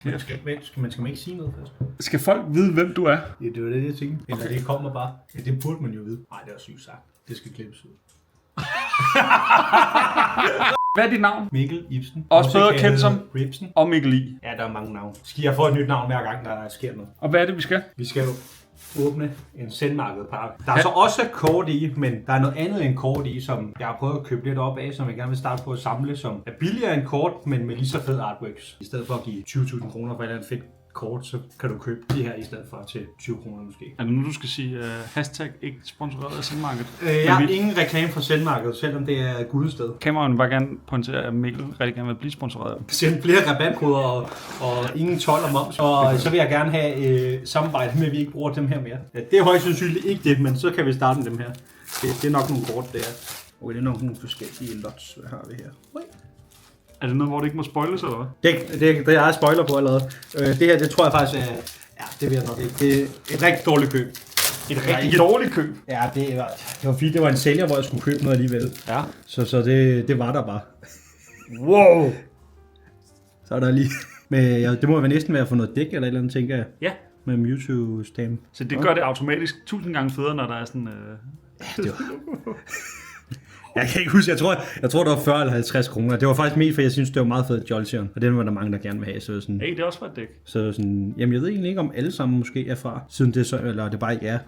Man skal ikke sige noget først? Skal folk vide, hvem du er? Ja, det var det, jeg tænkte. Eller det kommer bare. Ja, det burde man jo vide. Nej, det er sygt sagt. Det skal klippes ud. Hvad er dit navn? Mikkel Ibsen. Også bedre kendt som Ribsen. Og Mikkel I. Ja, der er mange navne. Skal jeg få et nyt navn hver gang, der sker noget? Og hvad er det, vi skal? Vi skal jo åbne en sendmarkedpakke. Der er så også kort i, men der er noget andet end kort i, som jeg har prøvet at købe lidt op af, som jeg gerne vil starte på at samle, som er billigere end kort, men med lige så fed artworks. I stedet for at give 20.000 kroner for et eller andet fedt kort, så kan du købe de her i stedet for til 20 kroner måske. Er det nu, du skal sige hashtag ikke sponsoreret af Sendmarkedet? Jeg har ingen reklame for Sendmarkedet, selvom det er et gudested. Kameraet vil bare gerne pointere, at Mikkel rigtig gerne vil blive sponsoreret. Send flere rabatkoder og ingen told og moms. Og så vil jeg gerne have samarbejde med, at vi ikke bruger dem her mere. Ja, det er højst sandsynligt ikke det, men så kan vi starte med dem her. Det er nok nogle kort, det er. Okay, det er nok nogle forskellige lots. Hvad har vi her? Er det noget, hvor det ikke må spoiles, eller hvad? Det er jeg spoiler på allerede. Det her, det tror jeg faktisk er... Ja, det vil jeg nok ikke. Det er et rigtig dårligt køb. Et rigtig dårligt køb? Ja, det var fint. Det var en sælger, hvor jeg skulle købe noget alligevel. Ja. Så det var der bare. Wow! Så er der lige... Men det må næsten være for noget dæk eller et eller andet, tænker jeg. Ja. Med Mewtwo-stamp. Så det gør det automatisk 1000 gange federe, når der er sådan... Ja, det var... Jeg kan ikke huske, jeg tror det var 40 eller 50 kroner. Det var faktisk mest, for jeg synes, det var meget fedt Jolteon. Og den var der mange, der gerne vil have. Så sådan, hey, det er også for et dæk. Så sådan, jamen jeg ved egentlig ikke, om alle sammen måske er fra, siden det så, eller det bare ikke er.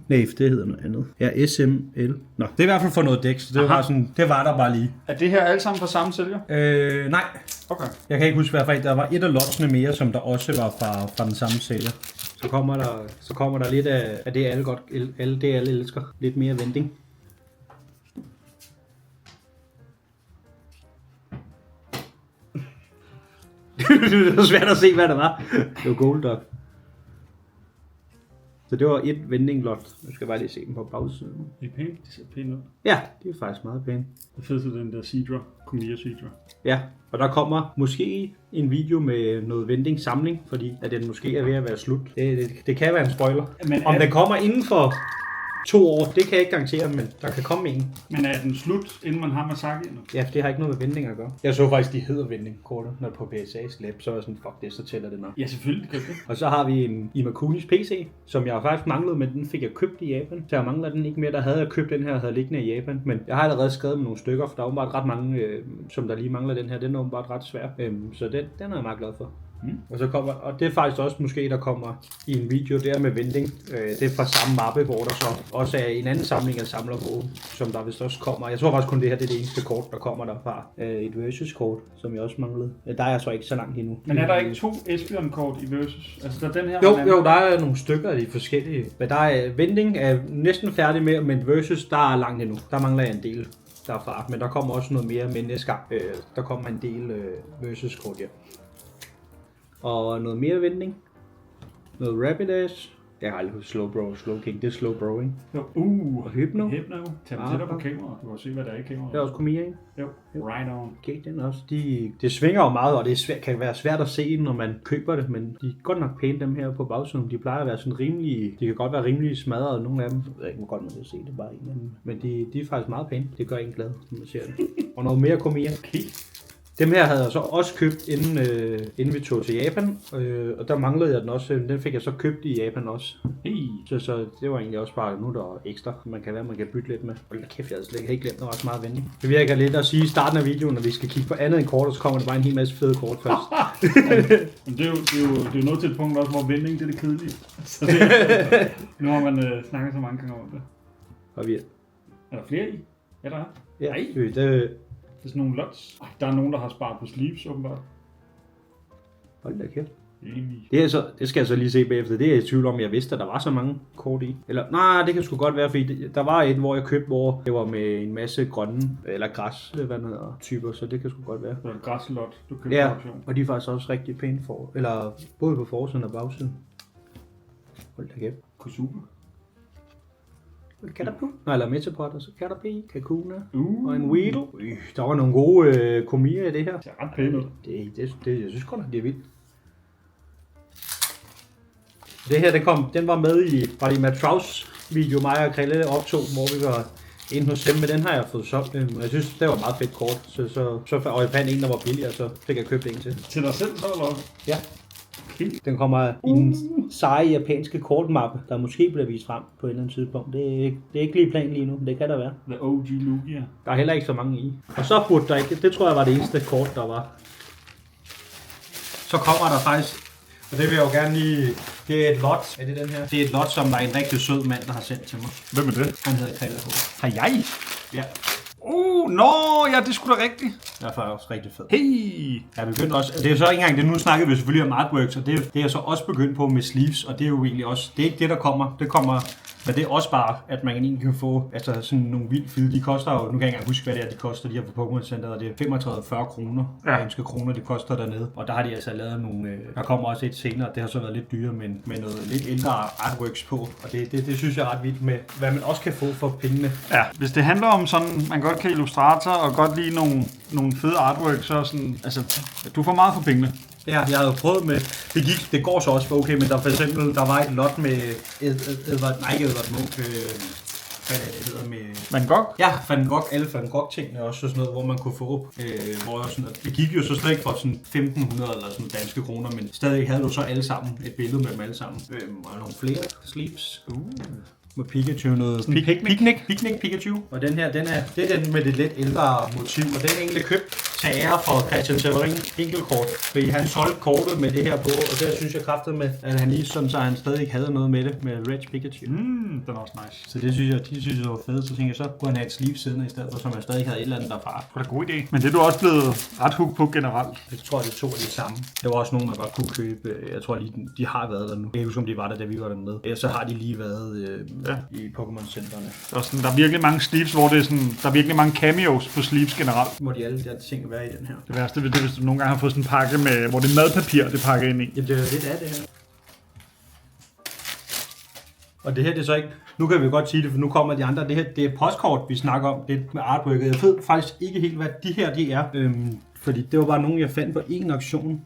Nej, det hedder noget andet. Ja, SML. Nå, det er i hvert fald for noget dæk, så det var sådan, det var der bare lige. Er det her alle sammen fra samme sælger? Nej. Okay. Jeg kan ikke huske, hvad der var et af lotsene mere, som der også var fra den samme sælger. Så kommer der lidt af det, alle elsker. Lidt mere vending. Det var svært at se, hvad det var. Det var Golduck. Så det var et vendinglot. Nu skal jeg bare lige se dem på bagsiden. Det er pænt. Det ser pænt ud. Ja, det er faktisk meget pænt. Det fedeste den der Seadra. Kumia Seadra. Ja, og der kommer måske en video med noget vending-samling, fordi at den måske er ved at være slut. Det kan være en spoiler. Men om den kommer inden for 2 år, det kan jeg ikke garantere, men der kan komme en. Men er den slut, inden man har Masaki endnu? Ja, det har ikke noget med vending at gøre. Jeg så faktisk, de hedder vending-kortet, når på PSA's lab, så er jeg sådan, fuck det, så tæller det nok. Ja, selvfølgelig kan det. Og så har vi en Imakunis PC, som jeg faktisk manglede, men den fik jeg købt i Japan. Så jeg mangler den ikke mere, der havde jeg købt den her, havde liggende i Japan. Men jeg har allerede skrevet med nogle stykker, for der er åbenbart ret mange, som der lige mangler den her. Den er åbenbart ret svær. Så den er jeg meget glad for. Og så kommer, og det er faktisk også måske, der kommer i en video der med vending. Det er fra samme mappe, hvor der så også er en anden samling af samlerbog, som der vist også kommer. Jeg tror faktisk kun det her det er det eneste kort, der kommer derfra. Et Versus-kort, som jeg også manglede. Der er jeg så ikke så langt endnu. Men er der ikke 2 Espeon-kort i Versus? Altså der er den her? Jo, der er nogle stykker af de forskellige. Men der er vending er næsten færdig med, men Versus, der er langt endnu. Der mangler jeg en del derfra. Men der kommer også noget mere med næste gang. Der kommer en del Versus-kort her. Og noget mere vending. Noget Rapidash. Jeg har aldrig husket Slow King. Det er Slow Browing. Jo. Og Hypno. Hypno. Tag dem tættere på kameraet. Du kan se, hvad der er i kameraet. Det er også Kumia, ikke? Jo. Right on. Okay, den også. Det svinger jo meget, og det kan være svært at se, når man køber det, men de er godt nok pæne, dem her på bagsiden. De plejer at være sådan rimelige. De kan godt være rimelig smadrede, nogle af dem. Jeg ved ikke, hvor godt man kan se det bare en af dem. Men de er faktisk meget pæne. Det gør en glad, når man ser det. Og noget mere Kumia. Okay. Dem her havde jeg så også købt, inden vi tog til Japan, og der manglede jeg den også. Den fik jeg så købt i Japan også. Hey. Så det var egentlig også bare, nu der er ekstra, man kan bytte lidt med. Hold da kæft, jeg havde slet ikke glemt, der var også meget vending. Det virker lidt at sige i starten af videoen, når vi skal kigge på andet end kort, og så kommer der bare en hel masse fede kort først. Men det er jo noget til et punkt også, hvor vending det er det kedelige. Så nu har man snakket så mange gange om det. Og vi er der flere i? Ja, der er. Ja, Det er sådan nogle lots. Der er nogen, der har sparet på sleeves, åbenbart. Hold da kæft. Egentlig. Det skal jeg så lige se bagefter. Det er jeg i tvivl om, jeg vidste, at der var så mange kort i. Eller, nej, det kan sgu godt være, fordi der var et, hvor jeg købte, hvor det var med en masse grønne, eller græs, hvad man hedder, typer, så det kan sgu godt være. Det var et græslot, du købte ja, på auktion. Og de er faktisk også rigtig pæne eller både på forsiden og bagsiden. Hold da kæft. Kosuba. Caterpie. Nej, eller Metapod, og så Caterpie, Kakuna og en Weedle. Der var nogle gode komier i det her. Det ser ret pænt ud. Jeg synes godt nok, det er vildt. Det her, den var med i Matt Strauss video, mig og Krille optog, hvor vi var ind hos dem, men den har jeg fået solgt. Og jeg synes, det var meget fedt kort. Og jeg fandt en, der var billig, og så fik jeg købt en til. Til dig selv så, eller? Ja. Okay. Den kommer i en seje japanske kortmappe, der måske bliver vist frem på et eller andet tidspunkt. Det er ikke lige planen lige nu, men det kan der være. The OG Lugia. Der er heller ikke så mange i. Og så burde der ikke, det tror jeg var det eneste kort, der var. Så kommer der faktisk, og det vil jeg jo gerne lige, det er et lot. Er det den her? Det er et lot, som der er en rigtig sød mand, der har sendt til mig. Hvem er det? Han hedder Kriller H. Har jeg? Ja. Ja, det skulle da rigtigt. Det er faktisk også rigtig fedt. Hey! Jeg begyndt også, det er så ikke engang det, nu snakker vi selvfølgelig om artworks, og det er jeg så også begyndt på med sleeves, og det er jo egentlig også, det er ikke det, der kommer. Det kommer, men det er også bare, at man egentlig kan få altså sådan nogle vildt fede. De koster jo, nu kan jeg ikke engang huske, hvad det er, de koster, de her på Pokémon Center, og det er 35-40 kroner, danske kroner, de koster dernede. Og der har de altså lavet nogle, der kommer også et senere, det har så været lidt dyrere, men med noget lidt ældre artworks på, og det synes jeg er ret vildt med, hvad man også kan få for pengene. Ja, hvis det handler om sådan, man godt kan illustrator og godt lide nogle fede artworks, så sådan, altså, du får meget for pengene. Ja, jeg havde prøvet med, det går så også for okay, men der for eksempel, der var et lot med Edvard Munch, hvad det hedder med... Van Gogh? Ja, alle Van Gogh-tingene også sådan noget, hvor man kunne få hvor sådan, det gik jo så slet ikke for sådan 1.500 eller sådan danske kroner, men stadig havde du så alle sammen et billede med dem alle sammen. Og nogle flere sleeves. Med Pikachu, noget Picnic Pikachu. Og den her, det er den med det lidt ældre motiv, og den er egentlig købt til ære for Christian Severin enkeltkort, fordi han solgte kortet med det her på, og det synes jeg kraftede med, at han lige sådan, så han stadig ikke havde noget med det, med Red Pikachu. Den er også nice. Så det synes jeg var fedt, så tænkte jeg, så kunne han have et sleeve siddende i stedet for, så man stadig havde et eller andet derfra. Det var da god idé. Men det er du også blevet ret hooked på generelt. Jeg tror, det to er de samme. Der var også nogen, man godt kunne købe. Jeg tror, de har været der nu. Jeg kan huske, om de var der, da vi var dernede. Ja, så har de lige været i Pokémon-centrene. Der er virkelig mange sleeves, hvor det er sådan, der er virkelig mange cameos på sleeves generelt. Må de alle de ting være i den her? Det værste ved det, hvis du nogle gange har fået sådan en pakke med, hvor det er madpapir, det pakker ind i. Jamen, det er lidt af det her. Og det her, det er så ikke... Nu kan vi godt sige det, for nu kommer de andre. Det her, det er postkort, vi snakker om. Det er med artworket. Jeg ved faktisk ikke helt, hvad de her de er. Fordi det var bare nogen, jeg fandt på en auktion.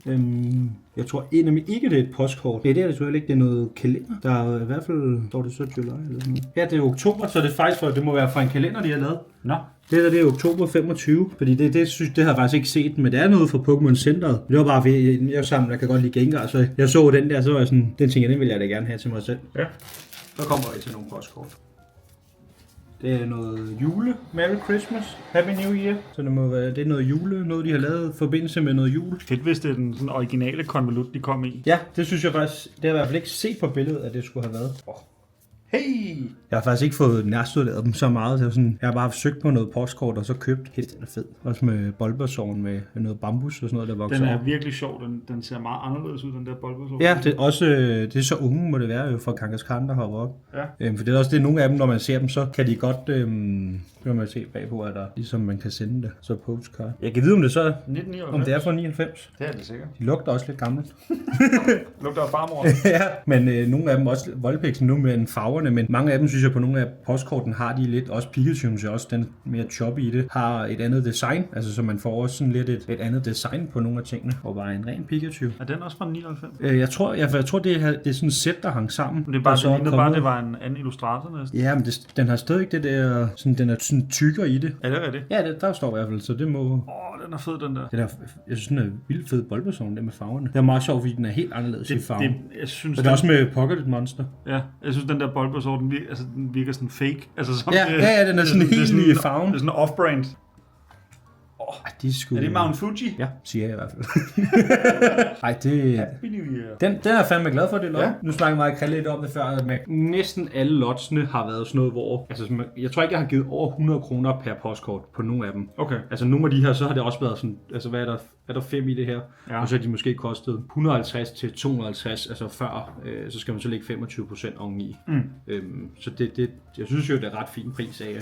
Jeg tror nemlig ikke, det er et postkort. Det er det selvfølgelig ikke, det er noget kalender. Der er i hvert fald, står det så July eller sådan noget. Ja, det er oktober, så det er faktisk det må være fra en kalender, de har lavet. Nå. Det er oktober 25, fordi det har jeg faktisk ikke set, men det er noget fra Pokémon Centeret. Det var bare ved, jeg sammen, der kan godt lide Gengar, så jeg så den der, så var jeg sådan, den ting, den vil jeg da gerne have til mig selv. Ja. Så kommer jeg til nogle postkort. Det er noget jule. Merry Christmas. Happy New Year. Så det er noget jule. Noget, de har lavet i forbindelse med noget jule. Fedt, hvis det er den sådan originale konvolut, de kom i. Ja, det synes jeg faktisk. Det har jeg i hvert fald ikke set på billedet, at det skulle have været. Hey! Jeg har faktisk ikke fået nærstuderet dem så meget. Så sådan, jeg har bare søgt på noget postkort og så købt. Helt den er fed. Også med Bulbasaur med noget bambus og sådan noget, der vokser. Den er virkelig sjov. Den ser meget anderledes ud, den der Bulbasaur. Ja, det er så unge, må det være jo fra Kangaskhan, der hopper op. Ja. For det er også det, nogle af dem, når man ser dem, så kan de godt, kan man se bagpå, at der ligesom man kan sende det. Så postcard. Jeg kan vide, om det så er, 1999. om det er fra 99. Det er det sikkert. De lugter også lidt gamle. Lugter af farmor. Ja, men nogle af dem også Volpixen nu med farverne, men mange af dem synes jeg på nogle af postkorten har de lidt, også Pikachu synes jeg også, den mere choppy i det, har et andet design, altså så man får også sådan lidt et andet design på nogle af tingene, og bare en ren Pikachu. Er den også fra 99? Jeg tror det er sådan et sæt, der hang sammen. Det er bare, det var en anden illustrator næsten. Ja, men den har stadig det der, sådan, den er sådan tykkere i det. Er det rigtigt? Ja, der står i hvert fald, så det må... Den er fed, den der. Jeg synes, den er vildt fed Bulbasaur, den med farverne. Det er meget sjovt, fordi den er helt anderledes i farven. Jeg synes, og det er også med Pocket Monster. Ja, jeg synes, den der Bulbasaur, den virker sådan fake. Altså, som ja, den er sådan helt lige i farven. Det er sådan off-brand. Er det Mount Fuji? Ja, siger jeg i hvert fald. Ej, det... Happy New Year. Den er jeg fandme glad for, det lot. Ja. Nu snakker jeg meget lidt om det før, at næsten alle lotsene har været sådan noget, hvor... Altså, jeg tror ikke, jeg har givet over 100 kroner per postkort på nogle af dem. Okay. Altså, nogle af de her, så har det også været sådan... Altså, hvad er der 5 i det her? Ja. Og så har de måske kostet 150 til 250, altså før, så skal man så lægge 25% oveni. Så jeg synes jo, det er ret fin pris af...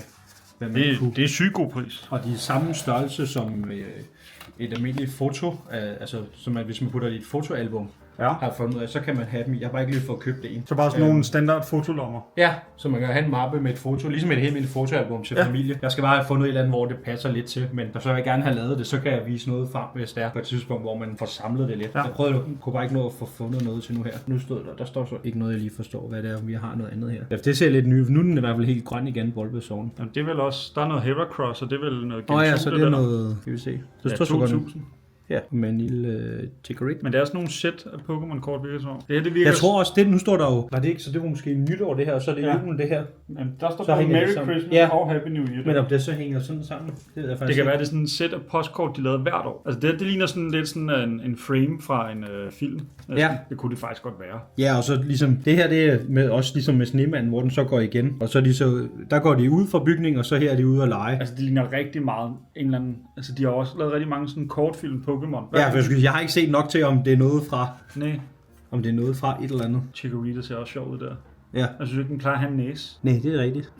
Det er sygt god pris. Og de er samme størrelse som et almindeligt foto, altså som at hvis man putter det i et fotoalbum, har jeg fundet ud af, så kan man have dem i. Jeg har bare ikke lige fået købt en. Så bare sådan nogle standard fotolommer. Ja, så man kan have en mappe med et foto, ligesom et helt almindeligt fotoalbum til familie. Jeg skal bare have fundet et eller andet, hvor det passer lidt til, men så vil jeg gerne have lavet det, så kan jeg vise noget frem, hvis det er på et tidspunkt, hvor man får samlet det lidt. Jeg kunne bare ikke nå at få fundet noget til nu her. Nu stod der står så ikke noget, jeg lige forstår, hvad det er, vi har noget andet her. Ja, det ser lidt nyt. Nu er den i hvert fald helt grøn igen, Bulbasaur. Jamen, det er vel også, der er noget Heracross, og det er vel noget Gen 2. Ja, så det er noget, skal vi se. Det står 2000. Ja, med en lille Chikorita. Men det er sådan nogle sæt af Pokémon-kort, virker som. Det virker. Jeg tror også, det nu står der jo. Var det ikke, så det var måske nytår det her, og så er det julen det her. Men der står bare Merry Christmas og Happy New Year. Men om det så hænger sådan sammen, det ved jeg faktisk det kan være, det er sådan et sæt af postkort, de lavede hvert år. Altså det ligner sådan lidt sådan en frame fra en film. Altså, det kunne det faktisk godt være. Ja, og så ligesom, det her det er med, også ligesom med Snemanden, hvor den så går igen. Og så er de så, der går de ud fra bygningen, og så her er de ude og lege. Altså det ligner rigtig meget en eller anden, altså de har også lavet rigtig mange sådan kortfilm Pokémon. Ja, for jeg har ikke set nok til, om det er noget fra. Nej. Om det er noget fra et eller andet. Chikorita ser også sjov ud der. Ja. Jeg synes ikke, den klarer at have en næse. Nej, det er rigtigt.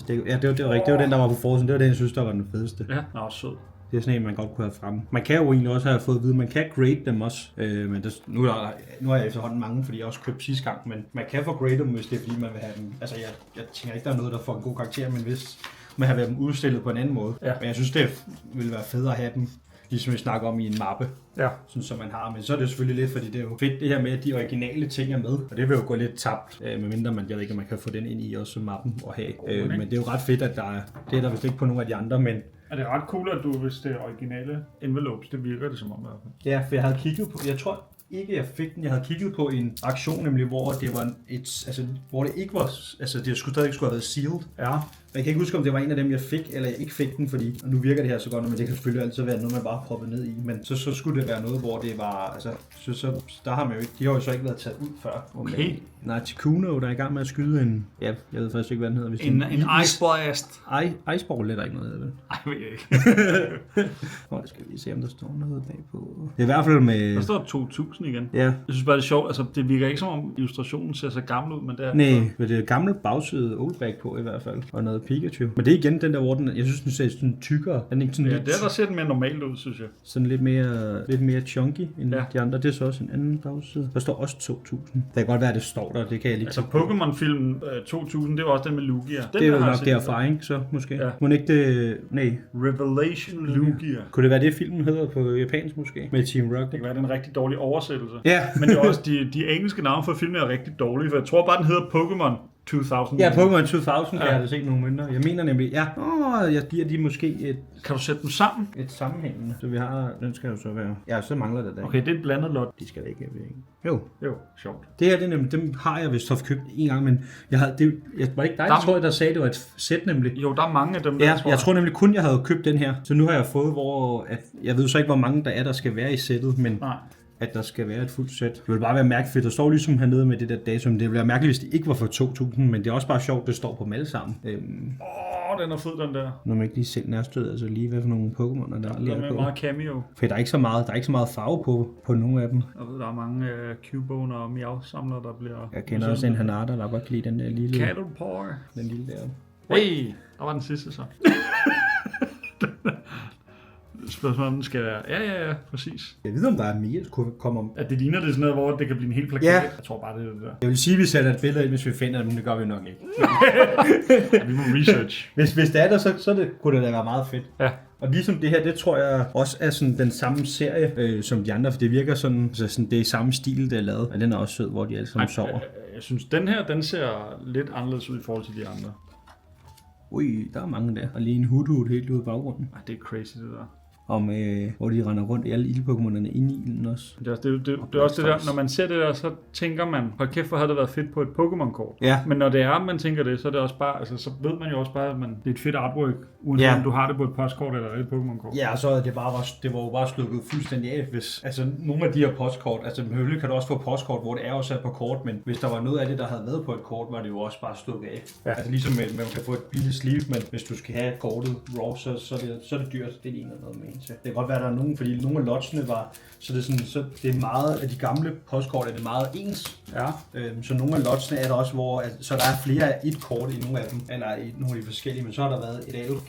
Ja, det var rigtigt. Det var den, der var på forsiden. Det var den, jeg synes, der var den fedeste. Ja, den er også sød. Det er sådan en, man godt kunne have fremme. Man kan jo egentlig også have fået at vide, man kan grade dem også. Men nu har jeg efterhånden mange, fordi jeg også købte sidste gang. Men man kan få grade dem, hvis det er, fordi man vil have dem. Altså, jeg tænker ikke, der er noget, der får en god karakter, men hvis man har været dem udstillet på en anden måde. Ja. Men jeg synes, det ville være federe at have dem, ligesom vi snakker om i en mappe. Ja. Sådan som man har. Men så er det selvfølgelig lidt, fordi det er jo fedt det her med, at de originale ting er med. Og det vil jo gå lidt tabt, medmindre jeg ved ikke, om man kan få den ind i også mappen og have. Men det er jo ret fedt, at det er der vist ikke på nogle af de andre, men er det ret cool, at du, hvis det er originale envelopes, det virker det som om. Ja, for jeg havde kigget på, jeg tror ikke, jeg fik den. Jeg havde kigget på en aktion, nemlig hvor det var hvor det ikke var, altså det skulle have været sealed. Ja. Jeg kan ikke huske, om det var en af dem, jeg fik, eller jeg ikke fik den, fordi nu virker det her så godt, men det kan selvfølgelig altid være noget, man bare proppet ned i. Men så skulle det være noget, hvor det var, altså, så der har man jo ikke, de har jo så ikke været taget ud før. Okay. Nej, Tikuno, der er i gang med at skyde en, ja, jeg ved faktisk ikke, hvad den hedder. En Ice Blast. Ice Ball er der ikke noget af det. Ej, ved jeg ikke. Skal vi se, om der står noget bagpå. Det er i hvert fald med. Der står 2000 igen. Ja. Jeg synes bare, det er sjovt. Altså, det virker ikke som om illustrationen ser så gammel ud, men det er. Nej, men det er gammel bagside oldback på i hvert fald. Og noget Pikachu. Men det er igen den der, hvor den, jeg synes, den ser sådan tykkere. Den er ikke sådan lidt, der ser den mere normalt ud, synes jeg. Sådan lidt mere chunky end de andre. Det er så også en anden bagside. Der står også 2000. Det kan godt være, at det står der. Det kan jeg lige. Altså Pokémon-filmen 2000, det var også den med Lugia. Det er jo nok derfra, ikke? Så måske. Ja. Må ikke det. Nej. Revelation Lugia. Kunne det være det, filmen hedder på japansk måske? Med Team Rocket? Det kan være, det er en rigtig dårlig oversættelse. Ja. Men det er også, de engelske navne for filmen er rigtig dårlige, for jeg tror bare, den hedder Pokémon 2000. Ja, Pokémon 2000 kan jeg da se nogle mønter. Jeg mener nemlig, jeg giver de måske et. Kan du sætte dem sammen? Et sammenhængende. Så vi har, den skal jo så være. Ja, så mangler det der. Okay, det er et blandet lot. De skal da ikke, jeg ved ikke. Jo, sjovt. Det her, det er nemlig, dem har jeg vist haft købt en gang, men jeg var ikke dig, der tror jeg, der sagde, det var et sæt nemlig. Jo, der er mange af dem. Ja, jeg tror nemlig kun, jeg havde købt den her. Så nu har jeg fået, jeg ved så ikke, hvor mange der skal være i sættet, men nej. At der skal være et fuldt sæt. Det vil bare være mærkeligt. Der står ligesom hernede med det der datum. Det ville være mærkeligt, hvis det ikke var for 2000, men det er også bare sjovt, det står på dem alle sammen. Den er fed, den der. Når man ikke lige selv nærstød, altså lige hvad for nogle Pokémon, der lige er på. Meget cameo. For der er ikke så meget farve på nogle af dem. Jeg ved, der er mange Cubone og Meowth-samlere, der bliver. Jeg kender også en Hanada, der godt kan lide den der lille. Caterpillar. Den lille der. Hey, der var den sidste så. Spørgsmålet om den skal være. Ja, præcis. Jeg ved, om der er mere, der kunne komme om. At det ligner det sådan noget, hvor det kan blive en hel plakat. Ja. Jeg tror bare, det er det der. Jeg vil sige, at vi sætter et billede ind, hvis vi finder dem, men det gør vi nok ikke. Ja, vi må research. Hvis det er der, så kunne det da være meget fedt. Ja. Og ligesom det her, det tror jeg også er sådan den samme serie som de andre, for det virker sådan, altså sådan det er samme stil, det er lavet. Og den er også sød, hvor de alle sammen sover. Jeg synes, den her, den ser lidt anderledes ud i forhold til de andre. Ui, der er mange der. Og lige en hudhud helt ude i baggrunden. Ej, det er crazy, det der. Om, hvor de render rundt i alle ildpokémonerne inde i ilden også. Det er også det der, når man ser det der, så tænker man, hold kæft, hvor havde det været fedt på et Pokémon-kort. Ja. Men når det er, man tænker det, så er det også bare, altså så ved man jo også bare, at det er et fedt artwork, uanset om du har det på et postkort eller et Pokémon-kort. Ja, og så det var jo bare slukket fuldstændig af, hvis, altså nogle af de her postkort, altså selvfølgelig kan du også få postkort, hvor det er jo sat på kort, men hvis der var noget af det, der havde været på et kort, var det jo også bare slukket af. Ja. Altså ligesom man kan få et billigt sleeve, men hvis du skal have kortet raw, så er det dyrt, det ligner noget med en til. Det kan godt være, der er nogen, fordi nogle af lotsene var, så det er sådan, så det er meget af de gamle postkort, er det meget ens. Ja. Så nogle af lotsene er der også, hvor så der er flere af et kort i nogle af dem, eller i nogle af de forskellige, men så har der været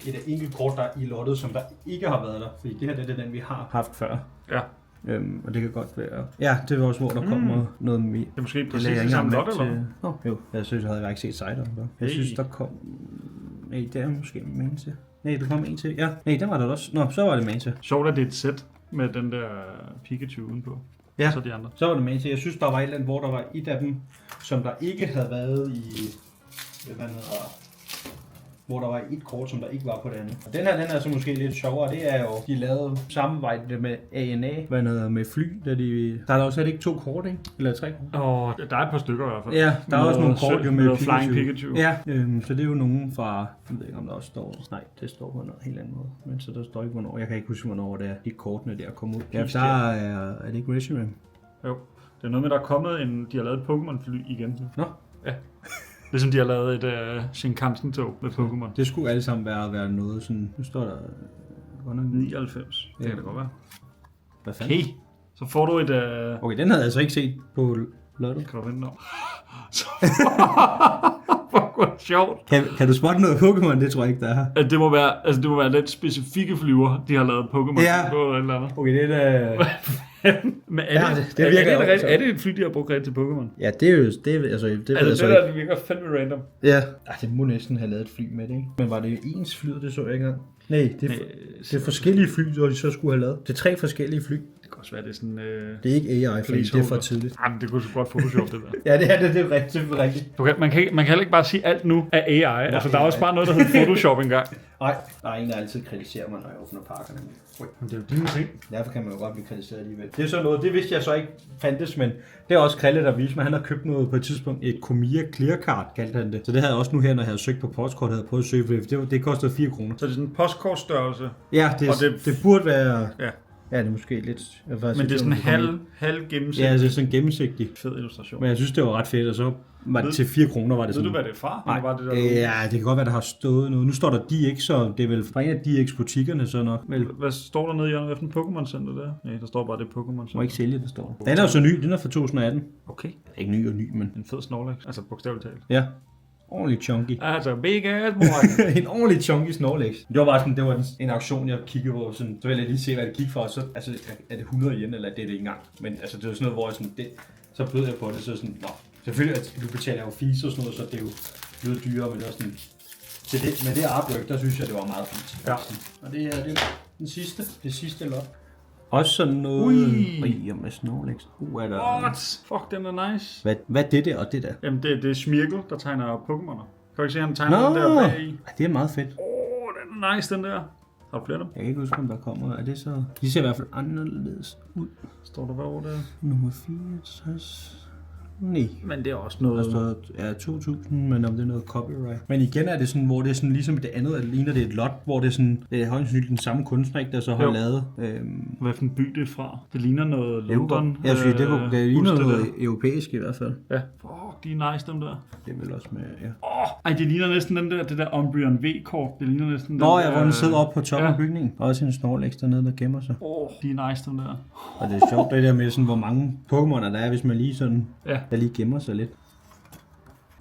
et enkelt kort der i lottet, som der ikke har været der, fordi det her det er den, vi har haft før. Ja. Og det kan godt være... Ja, det var også, hvor der kommer noget mere. Det er måske præcis det samme lot, eller hvad? Jo, jeg synes, jeg havde ikke set Sidon der. Jeg synes, der kom... Nej, det er måske en til. Nej, der kom en til. Ja, nej, den var der også. Nå, så var det med til. Sjovt, at det er et sæt med den der Pikachu udenpå. Ja, så de andre. Så var det med til. Jeg synes, der var et eller andet, hvor der var et af dem, som der ikke havde været i... Hvad hedder... Hvor der var et kort, som der ikke var på det andet. Og den her, den er så måske lidt sjovere. Det er jo, de lavede samarbejde med ANA, med fly. Der er der også ikke 2 kort, ikke? Eller 3 kort. Der er et par stykker i hvert fald. Ja, der er også nogle kort jo med Flying Pikachu. Ja, så det er jo nogen fra... Jeg ved ikke, om der også står... Nej, det står på noget helt andet måde. Men så der står ikke, hvornår. Jeg kan ikke huske, hvornår det er, de kortene der kommer ud. Ja, der er det ikke Reshiram? Jo, det er noget med, der er kommet de har lavet et Pokémon-fly igen. Nå? Ja. Ligesom de har lavet et Shinkansen-tog med Pokémon. Det skulle alle sammen være noget sådan... Nu står der... 99. Det kan det godt være. Hvad fanden? Okay. Så får du et... Okay, den havde jeg altså ikke set på lotto. Kan du vente om? Fuck, hvor sjovt. Kan du spotte noget Pokémon? Det tror jeg ikke, der er. Det må være den specifikke flyver, de har lavet Pokémon på eller andet. Okay, det er da... Men er det et fly, de har brugt rigtig til Pokémon? Ja, det er jo... Det virker fandme random. Ja. Det må næsten have lavet et fly med det, ikke? Men var det ens fly, det så jeg ikke engang? Nej, det er forskellige fly, de så skulle have lavet. Det er 3 forskellige fly. Det kan også være, det er sådan... Det er ikke AI, fordi det er for tidligt. Jamen, det kunne så godt Photoshop, det der. Ja, det er rigtigt. Man kan heller ikke bare sige alt nu af AI. Nej, altså, der er også bare noget, der hedder Photoshop engang. Nej, der er en, der altid kritiserer mig, når jeg åbner pakkerne. Men det er jo dine ting. Derfor kan man jo godt blive kritiseret alligevel. Det er så noget, det vidste jeg så ikke fandtes, men det er også Krille, der viste mig. Han har købt noget på et tidspunkt, et Komiya Clear Card, kaldte han det. Så det havde jeg også nu her, når jeg havde søgt på postkort, havde jeg prøvet at søge, for det kostede 4 kroner. Så det er sådan en postkortstørrelse? Ja, det burde være... Ja. Ja, det er måske lidt... Men det er sådan halv gennemsigtig. Ja, det er sådan en gennemsigtig. Fed illustration. Men jeg synes, det var ret fedt, og så var det til 4 kroner, var det sådan. Ved du, hvad det er fra? Nej, var det der ja, det kan godt være, der har stået noget. Nu står der DX, så det er vel fra en af DX-butikkerne, så nok. Hvad står der nede i hjørnet? Hvad for en Pokémon-center der? Nej, der står bare det Pokémon-center. Må ikke sælge, det står. Den er jo så ny, den er fra 2018. Okay. Ikke ny og ny, men... En fed Snorlax, altså bogstaveligt talt. Ja. Ordentlig chunky. Altså, big ass boy. En ordentlig chunky Snorlax. Det var bare sådan, det var en auktion, jeg kiggede på, sådan, så ville jeg lige se, hvad det gik for, og så, altså, er det 100 yen, eller det er det ikke engang. Men altså, det var sådan noget, hvor jeg sådan, så bød jeg på det, så sådan, selvfølgelig, at du betaler jo fees og sådan noget, så det er jo lidt dyrere, men det var sådan, med det artwork, der synes jeg, det var meget fint. Ja. Og det er det sidste lot. Også sådan noget... Ui, med Snorlax. Er der... What? Fuck, den er nice. Hvad er det der og det der? Jamen, det er Smirgle, der tegner Pokémoner. Kan du ikke se, han tegner den der bag i? Det er meget fedt. Den er nice, den der. Har du flere dem? Jeg kan ikke huske, om der kommer. Er det så... De ser i hvert fald anderledes ud. Står der hvad over der? Nummer 64... Nej. Men det er også noget... Der står, ja, 2000, men om det er noget copyright. Men igen er det sådan, hvor det er sådan, ligesom det andet, at det ligner det et lot, hvor det er sådan, det er højst sandsynligt den samme kunstner, der så har lavet. Hvad for en by det er fra? Det ligner noget London. Jeg synes, det ligner noget europæisk i hvert fald. Ja. De er nice, dem der. Det er vel også med, ja. Ej, det ligner næsten det der Umbreon V-kort. Det ligner næsten hvor den sidder oppe på toppen af bygningen. Og også en Snorlax dernede, der gemmer sig. De er nice, dem der. Og det er sjovt, det der med sådan, hvor mange Pokémoner der er, hvis man lige sådan, der lige gemmer sig lidt.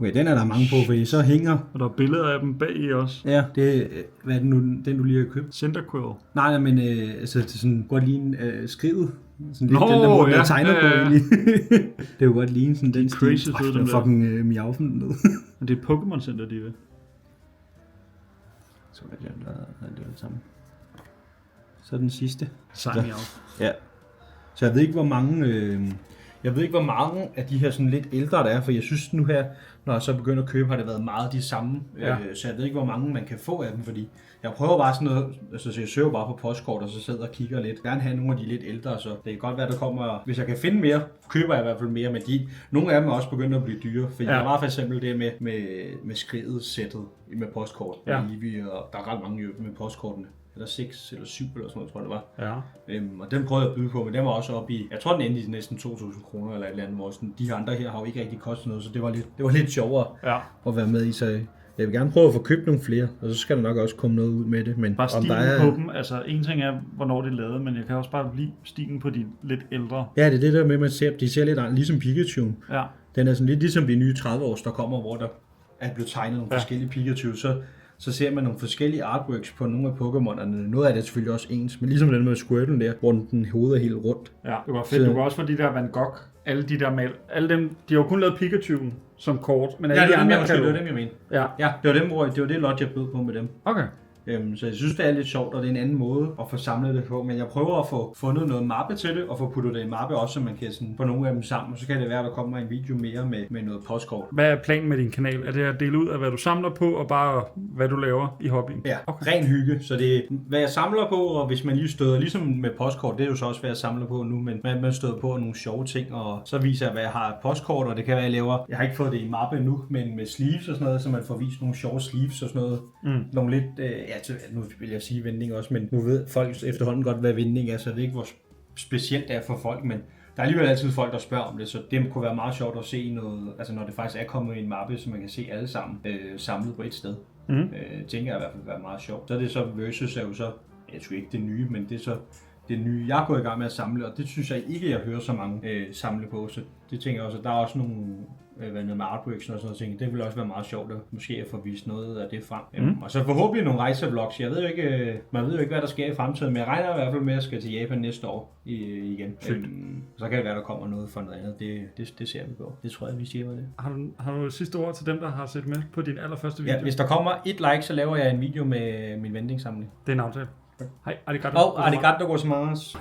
Okay, den er der mange på, fordi så hænger... Og der er billeder af dem bag i også. Ja, det hvad er det nu, den du lige har købt? Cyndaquil. Nej, men altså, det er sådan godt lige skrivet. Sådan lidt den der måde, der tegner på egentlig. Det er jo godt lige sådan den stil. Crazy den der. Fucking miaufen ned. Men det er Pokémon Center, de ved. Så er det det samme. Så den sidste. Sign ja. Så jeg ved ikke, hvor mange... af de her sådan lidt ældre der er, for jeg synes nu her, når jeg så begynder at købe, har det været meget de samme. Ja. Så jeg ved ikke, hvor mange man kan få af dem, fordi jeg prøver bare sådan noget, altså så jeg søger bare på postkort, og så sidder og kigger lidt. Jeg vil gerne have nogle af de lidt ældre, så det kan godt være, der kommer, hvis jeg kan finde mere, køber jeg i hvert fald mere, men nogle af dem er også begyndt at blive dyre, fordi der var for eksempel det med skridet sættet med postkort, med Eevee, og der er ret mange med postkortene. Eller 6 eller 7 eller sådan noget, tror jeg det var. Ja. Og den prøvede jeg at byde på, men den var også oppe i, jeg tror den endte i næsten 2.000 kroner eller et eller andet, hvor sådan, de andre her har jo ikke rigtig kostet noget, så det var lidt sjovere at være med i, så jeg vil gerne prøve at få købt nogle flere, og så skal der nok også komme noget ud med det. Men bare stilen på dem, altså en ting er, hvornår det er lavet, men jeg kan også bare lide stilen på de lidt ældre. Ja, det er det der med, man ser, de ser lidt ligesom Pikachu. Ja. Den er sådan lidt ligesom de nye 30-års, der kommer, hvor der er blevet tegnet nogle forskellige Pikachu, så så ser man nogle forskellige artworks på nogle af Pokémon'erne. Noget af det er selvfølgelig også ens, men ligesom den med Squirtle der, hvor den hoved er helt rundt. Ja, det var fedt. Du kan også få de der Van Gogh, alle de der alle dem, de har jo kun lavet Pikachu'en som kort, men alle Ja, de andre det var dem, jeg mente. Ja. Ja, det var det lot, jeg bød på med dem. Okay. Så jeg synes, det er lidt sjovt, og det er en anden måde at få samlet det på. Men jeg prøver at få fundet noget mappe til det, og få puttet det i mappe også, så man kan sådan få nogle af dem sammen. Og så kan det være, at der kommer en video mere med noget postkort. Hvad er planen med din kanal? Er det at dele ud af, hvad du samler på, og bare hvad du laver i hobbyen? Ja, okay. Ren hygge. Så det er, hvad jeg samler på, og hvis man lige støder, ligesom med postkort, det er jo så også, hvad jeg samler på nu, men man støder på nogle sjove ting, og så viser jeg, hvad jeg har af postkort, og det kan være, jeg laver. Jeg har ikke fået det i mappe nu, men med sleeves og sådan noget, så man får vist nogle sjove sleeves og sådan noget. Nogle lidt, nu vil jeg sige vending også, men nu ved folk efterhånden godt, hvad vending er, så det er ikke, hvor specielt det er for folk, men der er alligevel altid folk, der spørger om det, så det kunne være meget sjovt at se noget, altså når det faktisk er kommet i en mappe, så man kan se alle sammen samlet på et sted. Tænker jeg i hvert fald være meget sjovt. Så er det så versus er jo så, jeg tror ikke det nye, men det er så det nye, jeg er gået i gang med at samle, og det synes jeg ikke, jeg hører så mange samle på, så det tænker jeg også, at der er også nogle noget med artworks og sådan noget ting. Det vil også være meget sjovt at måske at få vist noget af det frem. Og så forhåbentlig nogle rejsevlogs. Jeg ved jo ikke, man ved jo ikke, hvad der sker i fremtiden, men jeg regner i hvert fald med, at jeg skal til Japan næste år igen. Så kan det være, der kommer noget for noget andet. Det ser vi på. Det tror jeg, vi siger med det. Har du sidste ord til dem, der har set med på din allerførste video? Ja, hvis der kommer et like, så laver jeg en video med min vendingssamling. Det er en aftale. Hej, arigato. Arigato gozaimasu.